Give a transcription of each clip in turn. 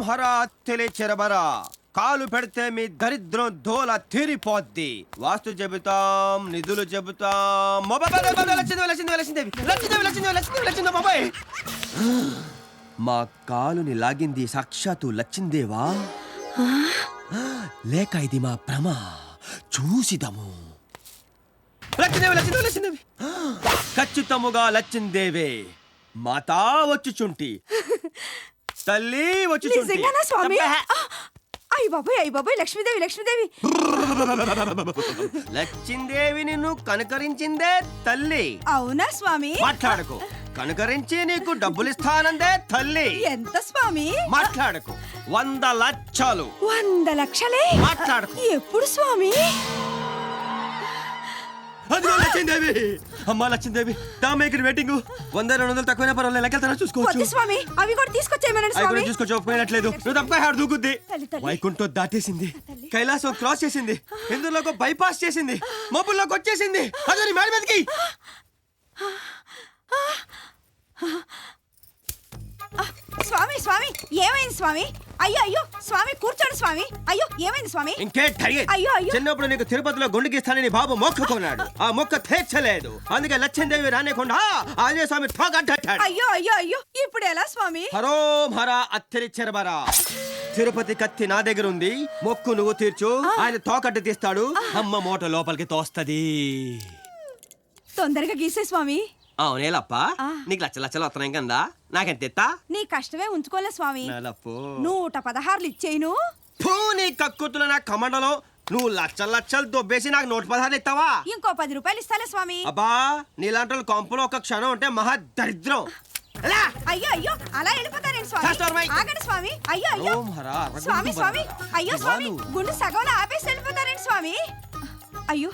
హరా చెరబరా కాలు పెడితే మీ దరిద్రం దోల తీరిపోద్ది. వాస్తు చెబుతాం, నిధులు చెబుతాం. మా కాలుని లాగింది సాక్షాత్తు లచ్చిందేవా లేక ఇది మా భ్రమ? చూసిదము. లచ్చిందేవి ఖచ్చితముగా లచ్చిందేవే. మాతా వచ్చుచుంటి, తల్లి వచ్చుచుంటి. స్వామి అయ్య బాబాయ్ లక్ష్మీదేవి లచ్చిందేవి నిన్ను కనకరించిందే తల్లి. అవునా స్వామి? మాట్లాడకు. కనకరించి నీకు డబ్బులిస్తానందే తల్లి. ఎంత స్వామి? మాట్లాడకు. 100 లక్షలు. 100 లక్షలే? మాట్లాడకు. ఎప్పుడు స్వామి? అదిగో లచ్చిందేవి. అమ్మా లచ్చిందేవి, టామేకి వెయిటింగ్. 100-200 తక్కువైనా పర్వాలేదు, లెక్కలు చూసుకోవచ్చు. స్వామి అవి కూడా తీసుకొచ్చేయమనండి స్వామి. చూసుకోవట్లేదు. నువ్వు తప్ప హాడు దూకుద్ది. వైకుంఠం దాటేసింది, కైలాసం క్రాస్ చేసింది, ఇందులోకి బైపాస్ చేసింది, మబ్బుల్లోకి వచ్చేసింది. అదే మేడ మీదకి. స్వామి ఏమైంది స్వామి? అయ్యో స్వామి కూర్చోండి స్వామి. అయ్యో ఏమైంది స్వామి? అయ్యో చిన్నప్పుడు నీకు తిరుపతిలో గుండెకి ఇస్తానని బాబు మొక్కుకున్నాడు. ఆ మొక్క తీర్చలేదు. అందుకే లచ్చిందేవి రానేకుండా ఆంజనేయ స్వామి ఠోకట్టాడు. అయ్యో ఇప్పుడు ఎలా స్వామి? హరోం హరా అత్తిరిచెరబరా. తిరుపతి కత్తి నా దగ్గర ఉంది. మొక్కు నువ్వు తీర్చు, ఆయన తోకట్టు తీస్తాడు. అమ్మ మూట లోపలికి తోస్తది. తొందరగా గీసే స్వామి. అవునేలప్ప, నీకు లక్షలు వస్తున్నాయి కదా, నాకెంత? నీ కష్టమే ఉంచుకోలే స్వామి. 116 ఇచ్చేయను. నీ కక్కుతుల నా కమండలో నువ్వు లక్షలు దొబ్బేసి నాకు 116 ఇస్తావా? ఇంకో 10 రూపాయలు ఇస్తాలే స్వామి. అబ్బా, నీలాంటి కొంపలో ఒక క్షణం ఉంటే మహా దరిద్రం. అయ్యో అలా వెళ్ళిపోతారేంటి స్వామి? ఆగండి స్వామి. అయ్యో స్వామి అయ్యో స్వామి, గుండు సగంలో ఆపేసి వెళ్ళిపోతారేంటి స్వామి? అయ్యో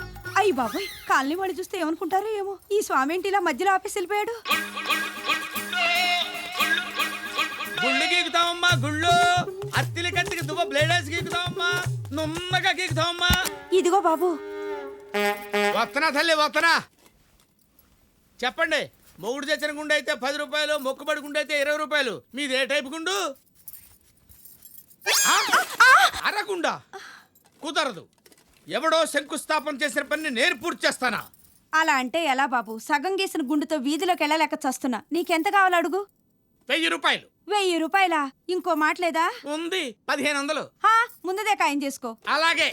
బాబాయ్, కాలనీ వాళ్ళు చూస్తే ఏమనుకుంటారో ఏమో. ఈ స్వామి ఏంటి ఇలా మధ్యలో ఆపేసి వెళ్ళిపోయాడు? గుళ్ళు గీకుతామమ్మా, గుళ్ళు అత్తిలి కత్తికి దువ్వ బ్లేడర్స్ గీకుతామమ్మా, నున్నగా గీకుతామమ్మా. ఇదిగో బాబు. వత్తనా తల్లి వత్తనా. చెప్పండి, మొగుడు తెచ్చిన గుండు అయితే 10 రూపాయలు, మొక్కుబడి గుండు అయితే 20 రూపాయలు. మీది ఏ టైపు గుండు? అరగుండా కుదరదు. ఎవడో శంకుస్థాపన చేసిన పని నేను పూర్తి చేస్తానా? అలా అంటే ఎలా బాబు? సగం గీసిన గుండుతో వీధిలోకి వెళ్ళలేక చస్తున్నా. నీకెంత కావాలి అడుగు? 1000 రూపాయలు. 1000 రూపాయలా? ఇంకో మాట లేదా? ఉంది, 1500. ముందుదే ఖాయం చేసుకో. అలాగే.